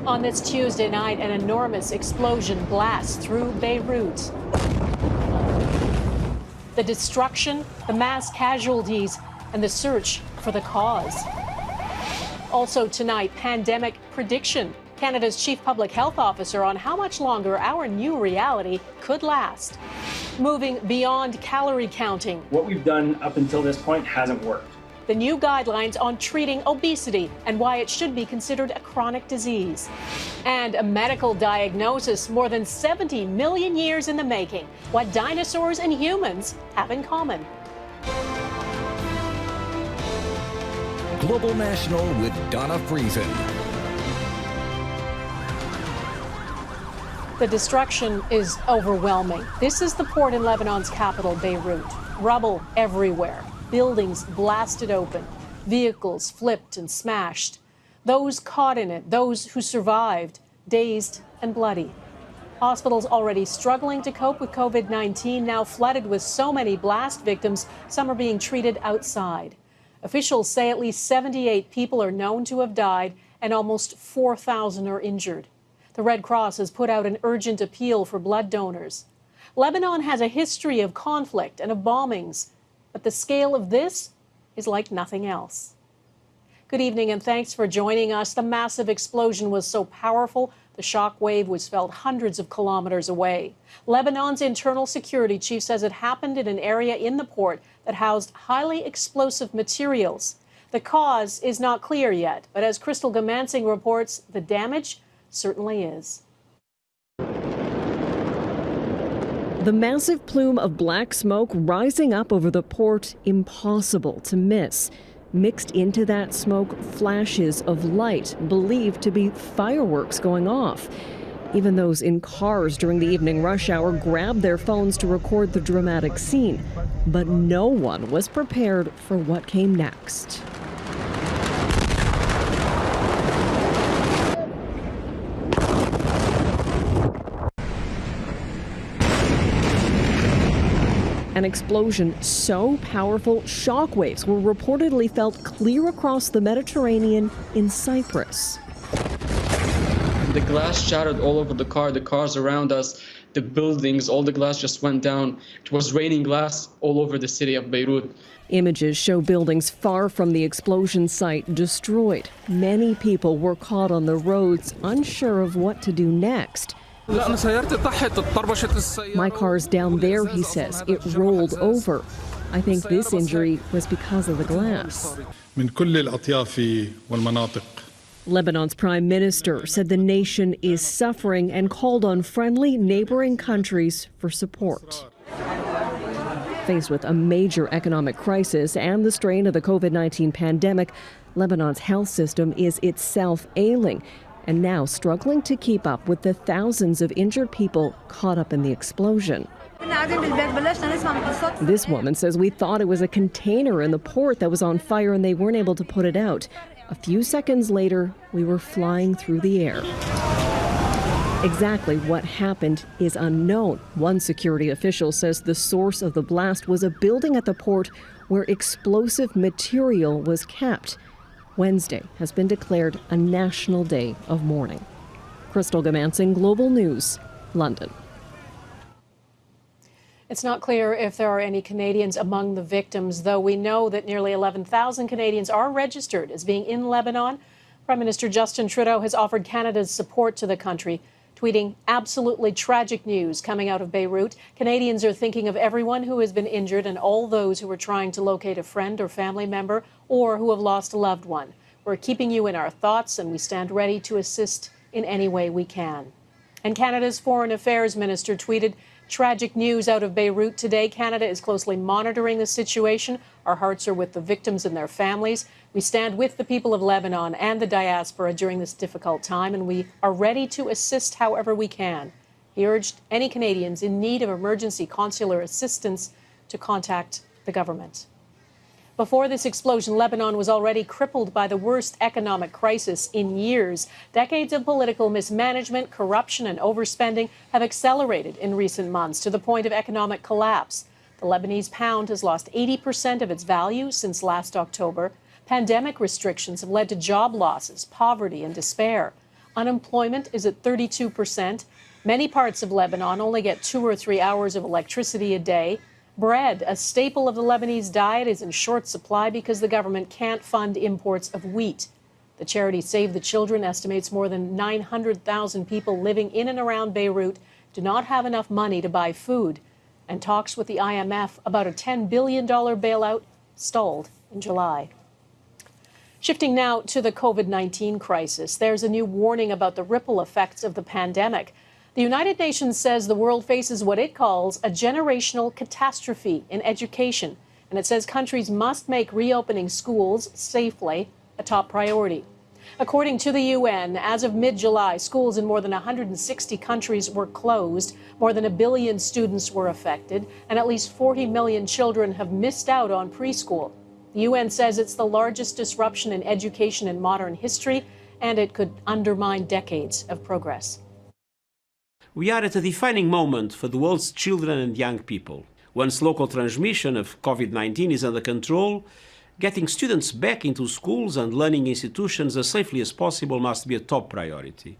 On this Tuesday night, an enormous explosion blasts through Beirut. The destruction, the mass casualties, and the search for the cause. Also tonight, pandemic prediction. Canada's chief public health officer on how much longer our new reality could last. Moving beyond calorie counting. What we've done up until this point hasn't worked. The new guidelines on treating obesity and why it should be considered a chronic disease. And a medical diagnosis more than 70 million years in the making. What dinosaurs and humans have in common. Global National with Donna Friesen. The destruction is overwhelming. This is the port in Lebanon's capital, Beirut. Rubble everywhere. Buildings blasted open, vehicles flipped and smashed. Those caught in it, those who survived, dazed and bloody. Hospitals already struggling to cope with COVID-19, now flooded with so many blast victims, some are being treated outside. Officials say at least 78 people are known to have died and almost 4,000 are injured. The Red Cross has put out an urgent appeal for blood donors. Lebanon has a history of conflict and of bombings. But the scale of this is like nothing else. Good evening and thanks for joining us. The massive explosion was so powerful, the shock wave was felt hundreds of kilometers away. Lebanon's internal security chief says it happened in an area in the port that housed highly explosive materials. The cause is not clear yet, but as Crystal Gamansing reports, the damage certainly is. The massive plume of black smoke rising up over the port, impossible to miss. Mixed into that smoke, flashes of light, believed to be fireworks going off. Even those in cars during the evening rush hour grabbed their phones to record the dramatic scene. But no one was prepared for what came next. An explosion so powerful, shockwaves were reportedly felt clear across the Mediterranean in Cyprus. The glass shattered all over the cars around us, the buildings, all the glass just went down. It was raining glass all over the city of Beirut. Images show buildings far from the explosion site destroyed. Many people were caught on the roads, unsure of what to do next. My car's down there, he says. It rolled over. I think this injury was because of the glass. Lebanon's prime minister said the nation is suffering and called on friendly neighboring countries for support. Faced with a major economic crisis and the strain of the COVID-19 pandemic, Lebanon's health system is itself ailing and now struggling to keep up with the thousands of injured people caught up in the explosion. This woman says we thought it was a container in the port that was on fire and they weren't able to put it out. A few seconds later, we were flying through the air. Exactly what happened is unknown. One security official says the source of the blast was a building at the port where explosive material was kept. Wednesday has been declared a national day of mourning. Crystal Gamansing, Global News, London. It's not clear if there are any Canadians among the victims, though we know that nearly 11,000 Canadians are registered as being in Lebanon. Prime Minister Justin Trudeau has offered Canada's support to the country, tweeting absolutely tragic news coming out of Beirut. Canadians are thinking of everyone who has been injured and all those who are trying to locate a friend or family member or who have lost a loved one. We're keeping you in our thoughts and we stand ready to assist in any way we can. And Canada's Foreign Affairs Minister tweeted, tragic news out of Beirut today. Canada is closely monitoring the situation. Our hearts are with the victims and their families. We stand with the people of Lebanon and the diaspora during this difficult time, and we are ready to assist however we can. He urged any Canadians in need of emergency consular assistance to contact the government. Before this explosion, Lebanon was already crippled by the worst economic crisis in years. Decades of political mismanagement, corruption, and overspending have accelerated in recent months to the point of economic collapse. The Lebanese pound has lost 80% of its value since last October. Pandemic restrictions have led to job losses, poverty, and despair. Unemployment is at 32%. Many parts of Lebanon only get 2 or 3 hours of electricity a day. Bread, a staple of the Lebanese diet, is in short supply because the government can't fund imports of wheat. The charity Save the Children estimates more than 900,000 people living in and around Beirut do not have enough money to buy food. And talks with the IMF about a $10 billion bailout stalled in July. Shifting now to the COVID-19 crisis, there's a new warning about the ripple effects of the pandemic. The United Nations says the world faces what it calls a generational catastrophe in education, and it says countries must make reopening schools safely a top priority. According to the UN, as of mid-July, schools in more than 160 countries were closed, more than 1 billion students were affected, and at least 40 million children have missed out on preschool. The UN says it's the largest disruption in education in modern history, and it could undermine decades of progress. We are at a defining moment for the world's children and young people. Once local transmission of COVID-19 is under control, getting students back into schools and learning institutions as safely as possible must be a top priority.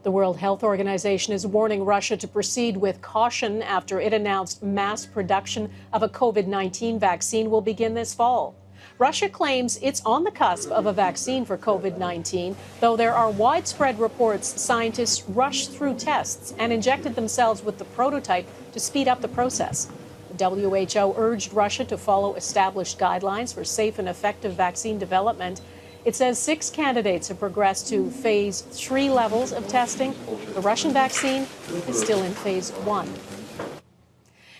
The World Health Organization is warning Russia to proceed with caution after it announced mass production of a COVID-19 vaccine will begin this fall. Russia claims it's on the cusp of a vaccine for COVID-19, though there are widespread reports scientists rushed through tests and injected themselves with the prototype to speed up the process. The WHO urged Russia to follow established guidelines for safe and effective vaccine development. It says 6 candidates have progressed to phase 3 levels of testing. The Russian vaccine is still in phase 1.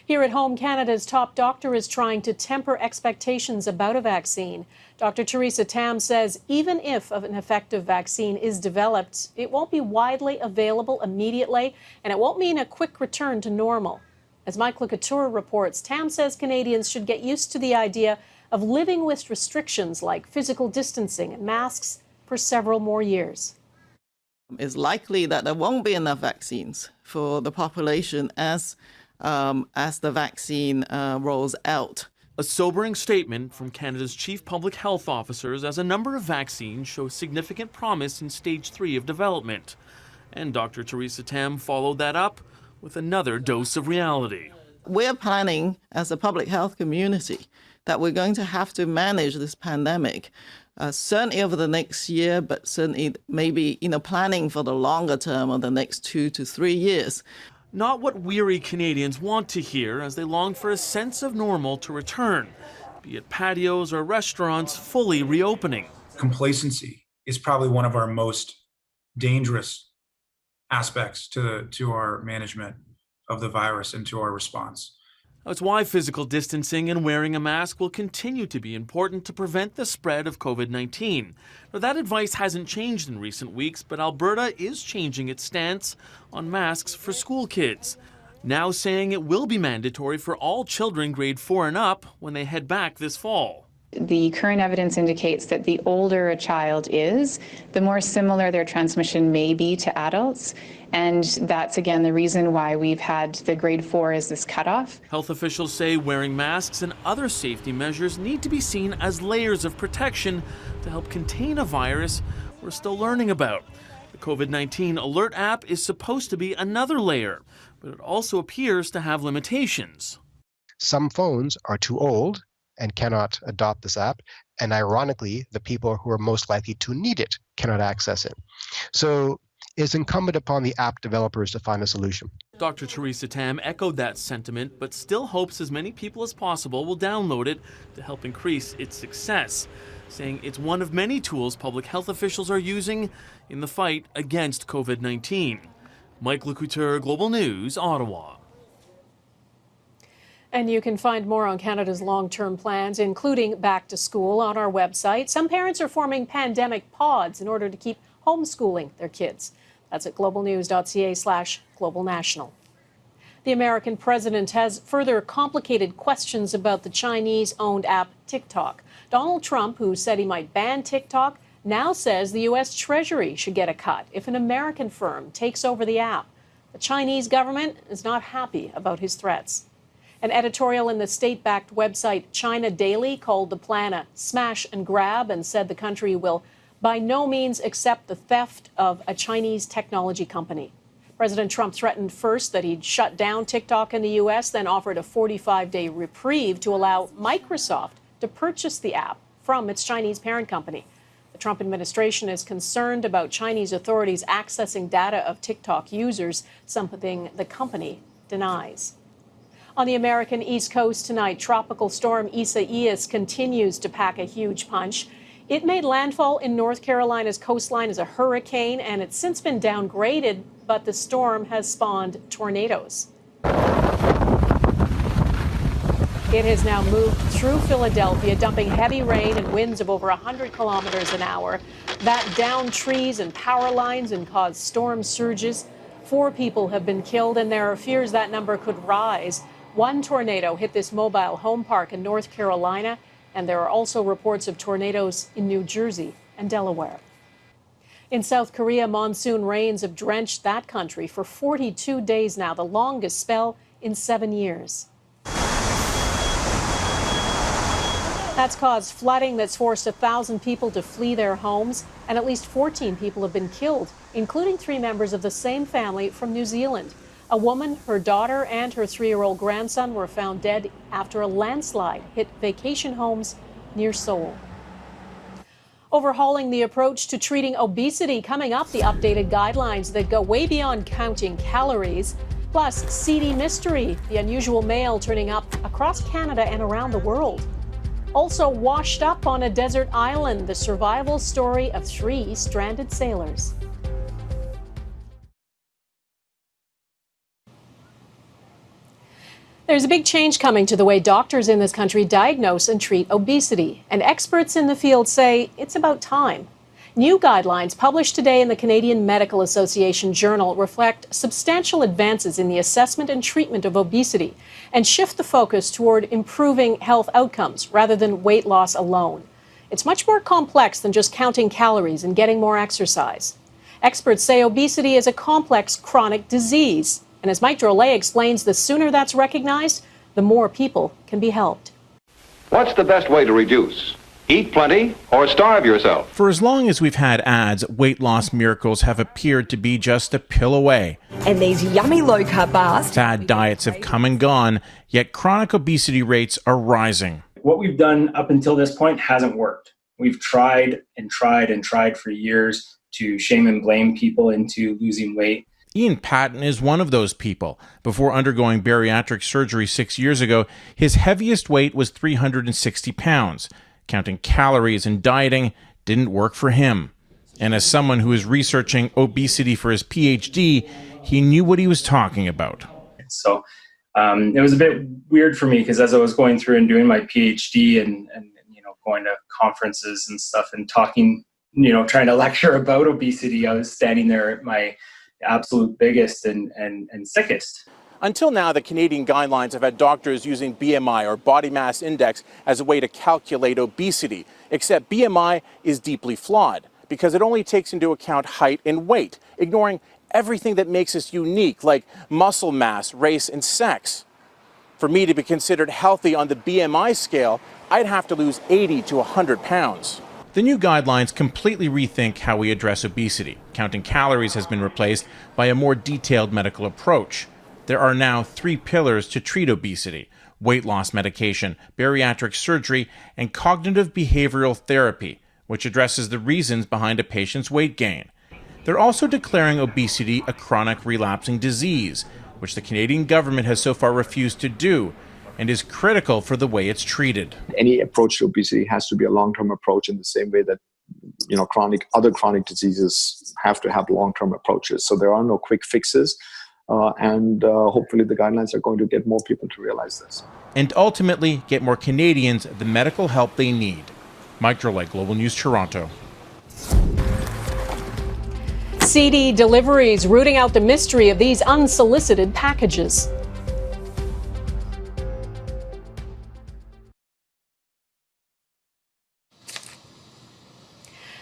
Here at home, Canada's top doctor is trying to temper expectations about a vaccine. Dr. Theresa Tam says even if an effective vaccine is developed, it won't be widely available immediately, and it won't mean a quick return to normal. As Mike Couture reports, Tam says Canadians should get used to the idea of living with restrictions like physical distancing and masks for several more years. It's likely that there won't be enough vaccines for the population as the vaccine rolls out. A sobering statement from Canada's chief public health officers as a number of vaccines show significant promise in stage 3 of development. And Dr. Theresa Tam followed that up with another dose of reality. We're planning as a public health community that we're going to have to manage this pandemic, certainly over the next year, but certainly maybe planning for the longer term of the next 2 to 3 years. Not what weary Canadians want to hear as they long for a sense of normal to return, be it patios or restaurants fully reopening. Complacency is probably one of our most dangerous aspects to our management of the virus and to our response. That's why physical distancing and wearing a mask will continue to be important to prevent the spread of COVID-19. Now, that advice hasn't changed in recent weeks, but Alberta is changing its stance on masks for school kids, now saying it will be mandatory for all children grade 4 and up when they head back this fall. The current evidence indicates that the older a child is, the more similar their transmission may be to adults. And that's, again, the reason why we've had the grade 4 as this cutoff. Health officials say wearing masks and other safety measures need to be seen as layers of protection to help contain a virus we're still learning about. The COVID-19 Alert app is supposed to be another layer, but it also appears to have limitations. Some phones are too old and cannot adopt this app, and ironically, the people who are most likely to need it cannot access it. So it's incumbent upon the app developers to find a solution. Dr. Theresa Tam echoed that sentiment, but still hopes as many people as possible will download it to help increase its success, saying it's one of many tools public health officials are using in the fight against COVID-19. Mike Couture, Global News, Ottawa. And you can find more on Canada's long-term plans, including back to school, on our website. Some parents are forming pandemic pods in order to keep homeschooling their kids. That's at globalnews.ca/globalnational. The American president has further complicated questions about the Chinese-owned app TikTok. Donald Trump, who said he might ban TikTok, now says the U.S. Treasury should get a cut if an American firm takes over the app. The Chinese government is not happy about his threats. An editorial in the state-backed website China Daily called the plan a smash and grab and said the country will by no means accept the theft of a Chinese technology company. President Trump threatened first that he'd shut down TikTok in the U.S., then offered a 45-day reprieve to allow Microsoft to purchase the app from its Chinese parent company. The Trump administration is concerned about Chinese authorities accessing data of TikTok users, something the company denies. On the American East Coast tonight, tropical storm Isaias continues to pack a huge punch. It made landfall in North Carolina's coastline as a hurricane, and it's since been downgraded, but the storm has spawned tornadoes. It has now moved through Philadelphia, dumping heavy rain and winds of over 100 kilometers an hour. That downed trees and power lines and caused storm surges. 4 people have been killed, and there are fears that number could rise. One tornado hit this mobile home park in North Carolina, and there are also reports of tornadoes in New Jersey and Delaware. In South Korea, monsoon rains have drenched that country for 42 days now, the longest spell in 7 years. That's caused flooding that's forced 1,000 people to flee their homes, and at least 14 people have been killed, including 3 members of the same family from New Zealand. A woman, her daughter, and her 3-year-old grandson were found dead after a landslide hit vacation homes near Seoul. Overhauling the approach to treating obesity. Coming up, the updated guidelines that go way beyond counting calories. Plus, seedy mystery, the unusual mail turning up across Canada and around the world. Also washed up on a desert island, the survival story of 3 stranded sailors. There's a big change coming to the way doctors in this country diagnose and treat obesity, and experts in the field say it's about time. New guidelines published today in the Canadian Medical Association Journal reflect substantial advances in the assessment and treatment of obesity and shift the focus toward improving health outcomes rather than weight loss alone. It's much more complex than just counting calories and getting more exercise. Experts say obesity is a complex chronic disease. And as Mike Drolet explains, the sooner that's recognized, the more people can be helped. What's the best way to reduce? Eat plenty or starve yourself? For as long as we've had ads, weight loss miracles have appeared to be just a pill away. And these yummy low-carb bars. Fad diets have come and gone, yet chronic obesity rates are rising. What we've done up until this point hasn't worked. We've tried and tried and tried for years to shame and blame people into losing weight. Ian Patton is one of those people. Before undergoing bariatric surgery 6 years ago, his heaviest weight was 360 pounds. Counting calories and dieting didn't work for him. And as someone who is researching obesity for his PhD, he knew what he was talking about. So it was a bit weird for me because as I was going through and doing my PhD and going to conferences and stuff and talking, trying to lecture about obesity, I was standing there at my absolute biggest and sickest. Until now, the Canadian guidelines have had doctors using BMI or body mass index as a way to calculate obesity, except BMI is deeply flawed because it only takes into account height and weight, ignoring everything that makes us unique, like muscle mass, race, and sex. For me to be considered healthy on the BMI scale, I'd have to lose 80 to 100 pounds. The new guidelines completely rethink how we address obesity. Counting calories has been replaced by a more detailed medical approach. There are now 3 pillars to treat obesity: weight loss medication, bariatric surgery, and cognitive behavioral therapy, which addresses the reasons behind a patient's weight gain. They're also declaring obesity a chronic relapsing disease, which the Canadian government has so far refused to do, and is critical for the way it's treated. Any approach to obesity has to be a long-term approach in the same way that other chronic diseases have to have long-term approaches. So there are no quick fixes, and hopefully the guidelines are going to get more people to realize this. And ultimately get more Canadians the medical help they need. Mike Drolet, Global News, Toronto. CD deliveries rooting out the mystery of these unsolicited packages.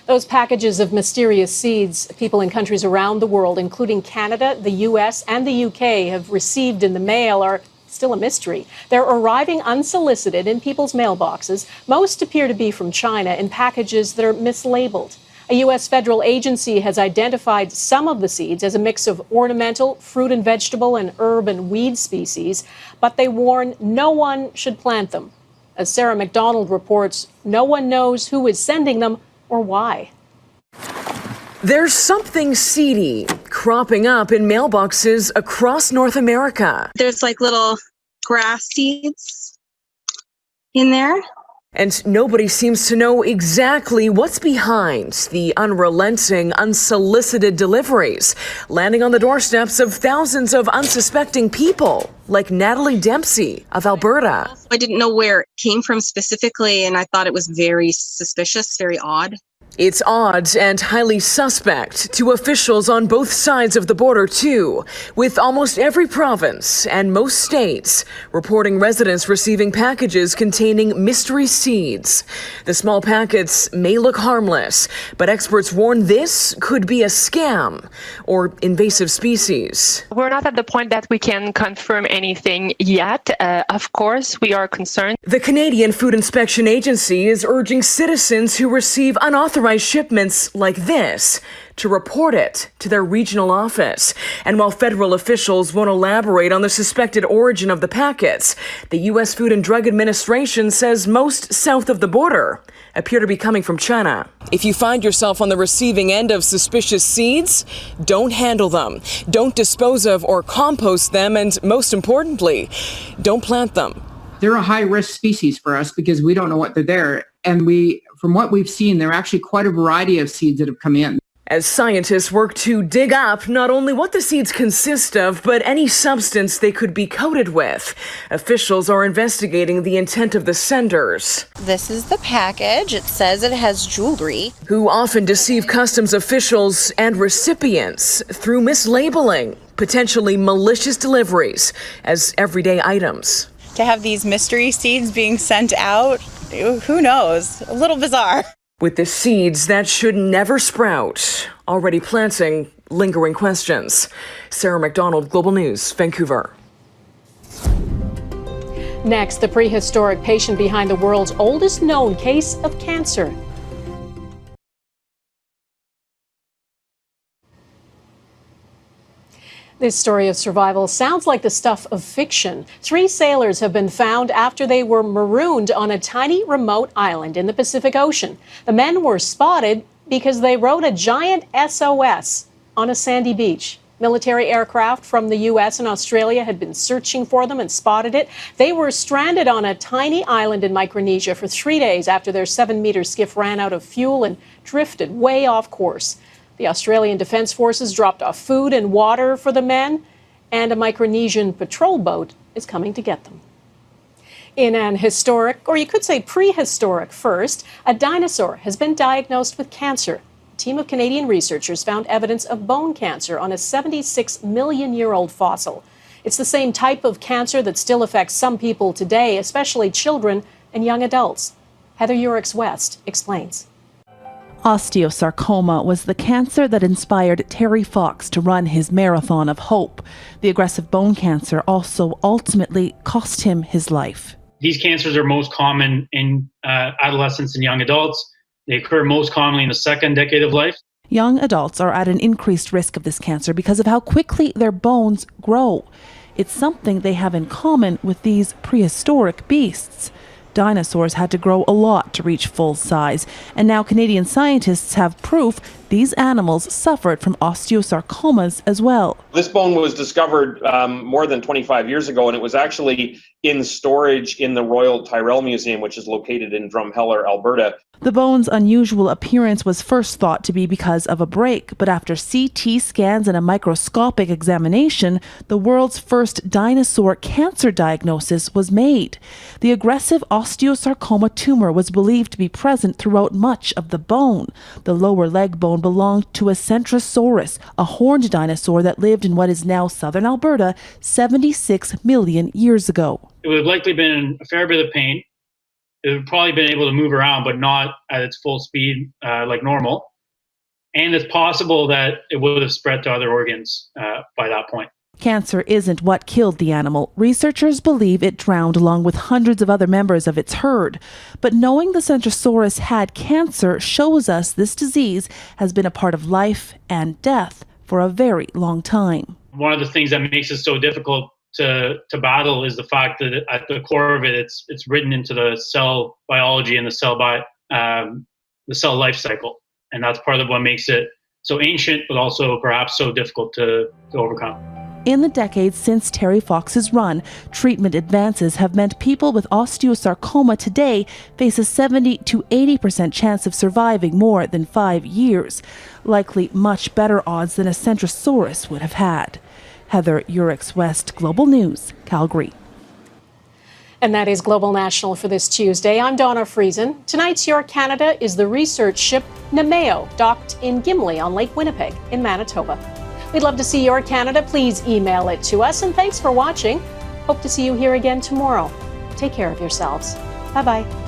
Those packages of mysterious seeds people in countries around the world, including Canada, the U.S., and the U.K., have received in the mail are still a mystery. They're arriving unsolicited in people's mailboxes. Most appear to be from China in packages that are mislabeled. A U.S. federal agency has identified some of the seeds as a mix of ornamental, fruit and vegetable, and herb and weed species, but they warn no one should plant them. As Sarah McDonald reports, no one knows who is sending them or why. There's something seedy cropping up in mailboxes across North America. There's like little grass seeds in there. And nobody seems to know exactly what's behind the unrelenting, unsolicited deliveries, landing on the doorsteps of thousands of unsuspecting people, like Natalie Dempsey of Alberta. I didn't know where it came from specifically, and I thought it was very suspicious, very odd. It's odd and highly suspect to officials on both sides of the border, too, with almost every province and most states reporting residents receiving packages containing mystery seeds. The small packets may look harmless, but experts warn this could be a scam or invasive species. We're not at the point that we can confirm anything yet. Of course, we are concerned. The Canadian Food Inspection Agency is urging citizens who receive unauthorized shipments like this to report it to their regional office. And while federal officials won't elaborate on the suspected origin of the packets, the U.S. Food and Drug Administration says most south of the border appear to be coming from China. If you find yourself on the receiving end of suspicious seeds, don't handle them, don't dispose of or compost them, and most importantly, don't plant them. They're a high-risk species for us because we don't know what they're there. And from what we've seen, there are actually quite a variety of seeds that have come in. As scientists work to dig up not only what the seeds consist of, but any substance they could be coated with, officials are investigating the intent of the senders. This is the package. It says it has jewelry. Who often deceive customs officials and recipients through mislabeling potentially malicious deliveries as everyday items. To have these mystery seeds being sent out, who knows? A little bizarre. With the seeds that should never sprout, already planting lingering questions. Sarah McDonald, Global News, Vancouver. Next, the prehistoric patient behind the world's oldest known case of cancer. This story of survival sounds like the stuff of fiction. 3 sailors have been found after they were marooned on a tiny remote island in the Pacific Ocean. The men were spotted because they wrote a giant SOS on a sandy beach. Military aircraft from the U.S. and Australia had been searching for them and spotted it. They were stranded on a tiny island in Micronesia for 3 days after their 7-meter skiff ran out of fuel and drifted way off course. The Australian Defence Forces dropped off food and water for the men, and a Micronesian patrol boat is coming to get them. In an historic, or you could say prehistoric first, a dinosaur has been diagnosed with cancer. A team of Canadian researchers found evidence of bone cancer on a 76-million-year-old fossil. It's the same type of cancer that still affects some people today, especially children and young adults. Heather Urix-West explains. Osteosarcoma was the cancer that inspired Terry Fox to run his Marathon of Hope. The aggressive bone cancer also ultimately cost him his life. These cancers are most common in adolescents and young adults. They occur most commonly in the second decade of life. Young adults are at an increased risk of this cancer because of how quickly their bones grow. It's something they have in common with these prehistoric beasts. Dinosaurs had to grow a lot to reach full size, and now Canadian scientists have proof these animals suffered from osteosarcomas as well. This bone was discovered more than 25 years ago, and it was actually in storage in the Royal Tyrrell Museum, which is located in Drumheller, Alberta. The bone's unusual appearance was first thought to be because of a break, but after CT scans and a microscopic examination, the world's first dinosaur cancer diagnosis was made. The aggressive osteosarcoma tumor was believed to be present throughout much of the bone. The lower leg bone belonged to a Centrosaurus, a horned dinosaur that lived in what is now southern Alberta 76 million years ago. It would have likely been in a fair bit of pain. It would have probably been able to move around, but not at its full speed like normal. And it's possible that it would have spread to other organs by that point. Cancer isn't what killed the animal. Researchers believe it drowned along with hundreds of other members of its herd. But knowing the Centrosaurus had cancer shows us this disease has been a part of life and death for a very long time. One of the things that makes it so difficult to battle is the fact that at the core of it, it's written into the cell biology and the cell life cycle, and that's part of what makes it so ancient, but also perhaps so difficult to overcome. In the decades since Terry Fox's run, treatment advances have meant people with osteosarcoma today face a 70 to 80% chance of surviving more than 5 years, likely much better odds than a Centrosaurus would have had. Heather Urix West, Global News, Calgary. And that is Global National for this Tuesday. I'm Donna Friesen. Tonight's Your Canada is the research ship Nemeo, docked in Gimli on Lake Winnipeg in Manitoba. We'd love to see Your Canada. Please email it to us. And thanks for watching. Hope to see you here again tomorrow. Take care of yourselves. Bye-bye.